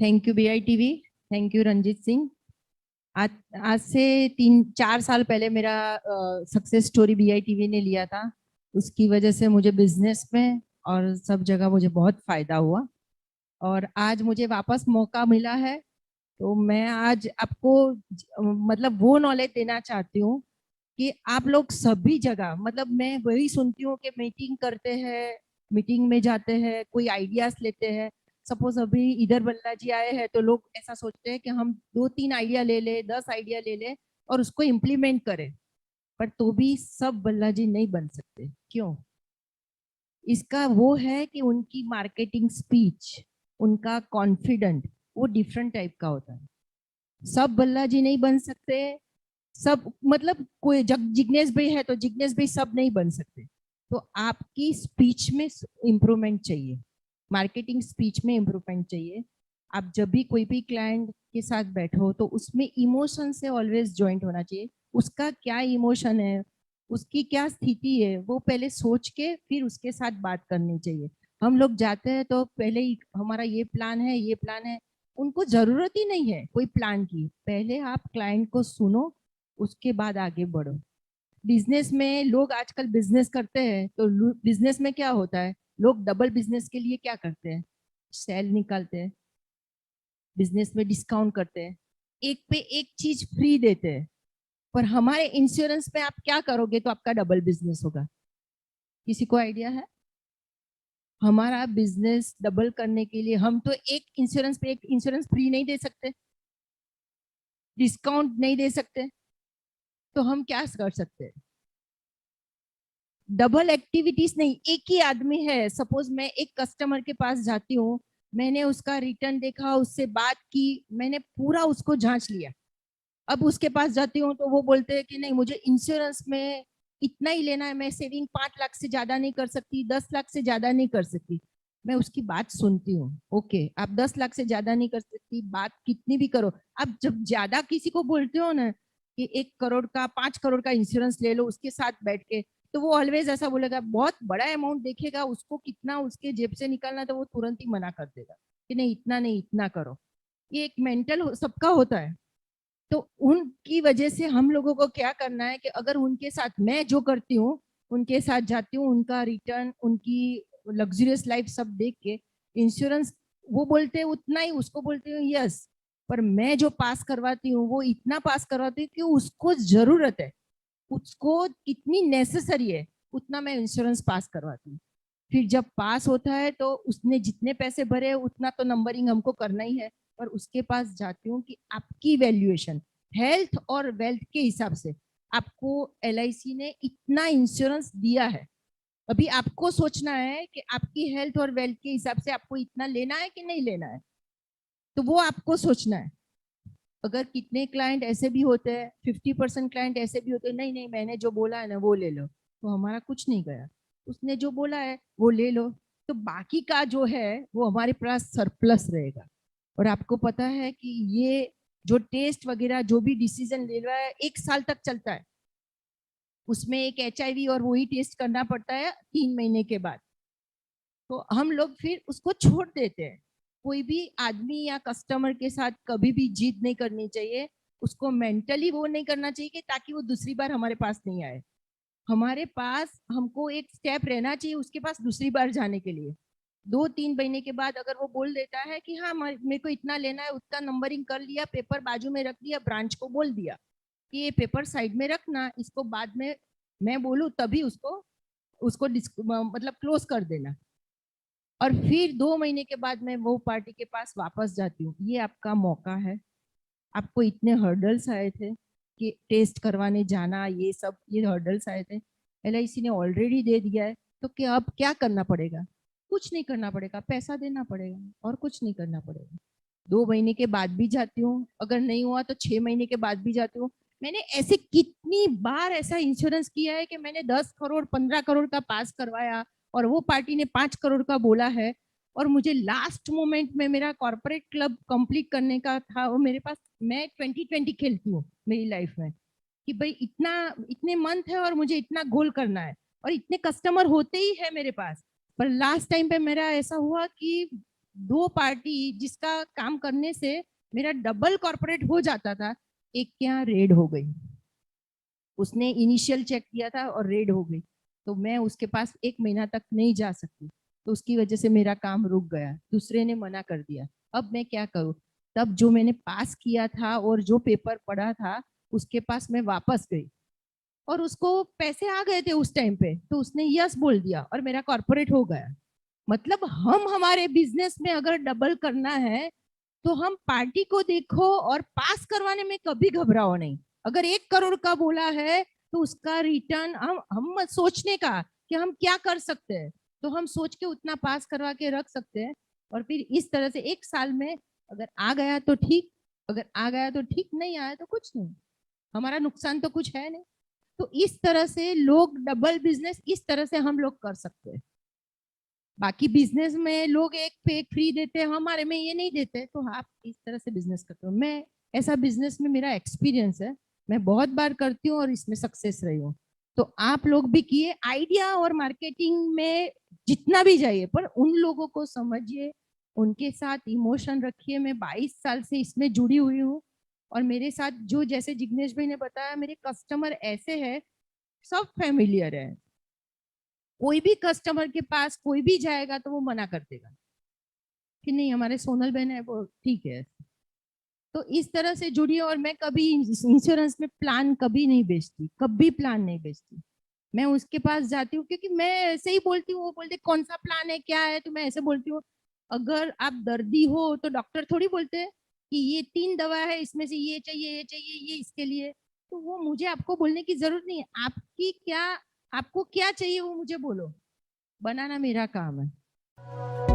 Thank you BITV, thank you Ranjit Singh. आज आज से 3-4 साल पहले मेरा सक्सेस स्टोरी BITV ने लिया था। उसकी वजह से मुझे बिजनेस में और सब जगह मुझे बहुत फायदा हुआ और आज मुझे वापस मौका मिला है। तो मैं आज आपको मतलब वो नॉलेज देना चाहती हूँ कि आप लोग सभी जगह, मतलब मैं वही सुनती हूँ कि मीटिंग करते हैं, मीटिंग में जाते हैं, कोई आइडियाज लेते हैं। सपोज अभी इधर बल्ला जी आए हैं तो लोग ऐसा सोचते हैं कि हम 2-3 आइडिया ले ले, 10 आइडिया ले ले और उसको इम्प्लीमेंट करें। पर तो भी सब बल्ला जी नहीं बन सकते। क्यों? इसका वो है कि उनकी मार्केटिंग स्पीच, उनका कॉन्फिडेंट वो डिफरेंट टाइप का होता है। सब बल्ला जी नहीं बन सकते। सब मतलब कोई जिग्नेश भाई है तो जिग्नेश भाई सब नहीं बन सकते। तो आपकी स्पीच में इम्प्रूवमेंट चाहिए, मार्केटिंग स्पीच में इम्प्रूवमेंट चाहिए। आप जब भी कोई भी क्लाइंट के साथ बैठो तो उसमें इमोशन से ऑलवेज ज्वाइंट होना चाहिए। उसका क्या इमोशन है, उसकी क्या स्थिति है, वो पहले सोच के फिर उसके साथ बात करनी चाहिए। हम लोग जाते हैं तो पहले ही हमारा ये प्लान है, ये प्लान है। उनको जरूरत ही नहीं है कोई प्लान की। पहले आप क्लाइंट को सुनो, उसके बाद आगे बढ़ो। बिजनेस में लोग आजकल बिजनेस करते हैं तो बिजनेस में क्या होता है, लोग डबल बिजनेस के लिए क्या करते हैं, सेल निकालते हैं, बिजनेस में डिस्काउंट करते हैं, एक पे एक चीज फ्री देते हैं। पर हमारे इंश्योरेंस में आप क्या करोगे तो आपका डबल बिजनेस होगा? किसी को आइडिया है? हमारा बिजनेस डबल करने के लिए हम तो एक इंश्योरेंस पे एक इंश्योरेंस फ्री नहीं दे सकते, डिस्काउंट नहीं दे सकते। तो हम क्या कर सकते हैं? डबल एक्टिविटीज नहीं, एक ही आदमी है। सपोज मैं एक कस्टमर के पास जाती हूँ, मैंने उसका रिटर्न देखा, उससे बात की, मैंने पूरा उसको जांच लिया। अब उसके पास जाती हूँ तो वो बोलते हैं कि नहीं, मुझे इंश्योरेंस में इतना ही लेना है, मैं सेविंग 5 लाख से ज्यादा नहीं कर सकती, 10 लाख से ज्यादा नहीं कर सकती। मैं उसकी बात सुनती हूँ, ओके आप 10 लाख से ज्यादा नहीं कर सकती, बात कितनी भी करो। अब जब ज्यादा किसी को बोलते हो ना कि 1 करोड़ का, 5 करोड़ का इंश्योरेंस ले लो उसके साथ बैठ के, तो वो ऑलवेज ऐसा बोलेगा, बहुत बड़ा अमाउंट देखेगा, उसको कितना उसके जेब से निकालना तो वो तुरंत ही मना कर देगा कि नहीं इतना नहीं, इतना करो। ये एक मेंटल सबका होता है। तो उनकी वजह से हम लोगों को क्या करना है कि अगर उनके साथ मैं जो करती हूँ, उनके साथ जाती हूँ, उनका रिटर्न, उनकी लग्जरियस लाइफ सब देख के, इंश्योरेंस वो बोलते हैं उतना ही, उसको बोलती हूँ यस, पर मैं जो पास करवाती हूँ वो इतना पास करवाती हूँ कि उसको जरूरत है, उसको कितनी नेसेसरी है उतना मैं इंश्योरेंस पास करवाती हूँ। फिर जब पास होता है तो उसने जितने पैसे भरे उतना तो नंबरिंग हमको करना ही है। पर उसके पास जाती हूँ कि आपकी वैल्यूएशन हेल्थ और वेल्थ के हिसाब से आपको LIC ने इतना इंश्योरेंस दिया है। अभी आपको सोचना है कि आपकी हेल्थ और वेल्थ के हिसाब से आपको इतना लेना है कि नहीं लेना है, तो वो आपको सोचना है। अगर कितने क्लाइंट ऐसे भी होते हैं, 50% क्लाइंट ऐसे भी होते हैं, नहीं नहीं मैंने जो बोला है ना वो ले लो, तो हमारा कुछ नहीं गया, उसने जो बोला है वो ले लो। तो बाकी का जो है वो हमारे पास सरप्लस रहेगा। और आपको पता है कि ये जो टेस्ट वगैरह जो भी डिसीजन ले रहा है 1 साल तक चलता है, उसमें एक HIV और वही टेस्ट करना पड़ता है 3 महीने के बाद। तो हम लोग फिर उसको छोड़ देते हैं। कोई भी आदमी या कस्टमर के साथ कभी भी जीत नहीं करनी चाहिए, उसको मेंटली वो नहीं करना चाहिए कि ताकि वो दूसरी बार हमारे पास नहीं आए। हमारे पास हमको एक स्टेप रहना चाहिए उसके पास दूसरी बार जाने के लिए। 2-3 महीने के बाद अगर वो बोल देता है कि हाँ मेरे को इतना लेना है, उतना नंबरिंग कर लिया, पेपर बाजू में रख दिया, ब्रांच को बोल दिया कि ये पेपर साइड में रखना, इसको बाद में मैं बोलूँ तभी उसको उसको मतलब क्लोज कर देना। और फिर 2 महीने के बाद मैं वो पार्टी के पास वापस जाती हूँ, ये आपका मौका है। आपको इतने हर्डल्स आए थे कि टेस्ट करवाने जाना, ये सब ये हर्डल्स आए थे, LIC ने ऑलरेडी दे दिया है। तो क्या अब क्या करना पड़ेगा? कुछ नहीं करना पड़ेगा, पैसा देना पड़ेगा और कुछ नहीं करना पड़ेगा। 2 महीने के बाद भी जाती हूँ, अगर नहीं हुआ तो 6 महीने के बाद भी जाती हूँ। मैंने ऐसे कितनी बार ऐसा इंश्योरेंस किया है कि मैंने 10 करोड़ 15 करोड़ का पास करवाया और वो पार्टी ने 5 करोड़ का बोला है। और मुझे लास्ट मोमेंट में मेरा कॉर्पोरेट क्लब कंप्लीट करने का था, वो मेरे पास, मैं 2020 खेलती हूँ मेरी लाइफ में कि भाई इतना इतने मंथ है और मुझे इतना गोल करना है और इतने कस्टमर होते ही है मेरे पास। पर लास्ट टाइम पे मेरा ऐसा हुआ कि दो पार्टी जिसका काम करने से मेरा डबल कॉर्पोरेट हो जाता था, एक के यहाँ रेड हो गई। उसने इनिशियल चेक किया था और रेड हो गई, तो मैं उसके पास 1 महीना तक नहीं जा सकती, तो उसकी वजह से मेरा काम रुक गया, दूसरे ने मना कर दिया। अब मैं क्या करूँ? तब जो मैंने पास किया था और जो पेपर पढ़ा था उसके पास मैं वापस गई, और उसको पैसे आ गए थे उस टाइम पे, तो उसने यस बोल दिया और मेरा कॉर्पोरेट हो गया। मतलब हम हमारे बिजनेस में अगर डबल करना है तो हम पार्टी को देखो और पास करवाने में कभी घबराओ नहीं। अगर 1 करोड़ का बोला है तो उसका रिटर्न हम मत सोचने का कि हम क्या कर सकते हैं, तो हम सोच के उतना पास करवा के रख सकते हैं। और फिर इस तरह से 1 साल में अगर आ गया तो ठीक, अगर आ गया तो ठीक, नहीं आया तो कुछ नहीं, हमारा नुकसान तो कुछ है नहीं। तो इस तरह से लोग डबल बिजनेस इस तरह से हम लोग कर सकते हैं। बाकी बिजनेस में लोग एक पे एक फ्री देते हैं, हमारे में ये नहीं देते, तो आप इस तरह से बिजनेस करते हो। मैं ऐसा बिजनेस में मेरा एक्सपीरियंस है, मैं बहुत बार करती हूँ और इसमें सक्सेस रही हूँ। तो आप लोग भी किए, आइडिया और मार्केटिंग में जितना भी जाइए, पर उन लोगों को समझिए, उनके साथ इमोशन रखिए। मैं 22 साल से इसमें जुड़ी हुई हूँ, और मेरे साथ जो जैसे जिग्नेश भाई ने बताया, मेरे कस्टमर ऐसे हैं, सब फैमिलियर है। कोई भी कस्टमर के पास कोई भी जाएगा तो वो मना कर देगा कि नहीं, हमारे सोनल बहन है वो ठीक है। तो इस तरह से जुड़िए। और मैं कभी इंश्योरेंस में प्लान कभी नहीं बेचती, कभी प्लान नहीं बेचती। मैं उसके पास जाती हूँ क्योंकि मैं ऐसे ही बोलती हूँ, वो बोलते कौन सा प्लान है क्या है, तो मैं ऐसे बोलती हूँ। अगर आप दर्दी हो तो डॉक्टर थोड़ी बोलते हैं कि ये 3 दवा है, इसमें से ये चाहिए ये चाहिए ये इसके लिए, तो वो मुझे आपको बोलने की जरूरत नहीं है। आपकी क्या, आपको क्या चाहिए वो मुझे बोलो, बनाना मेरा काम है।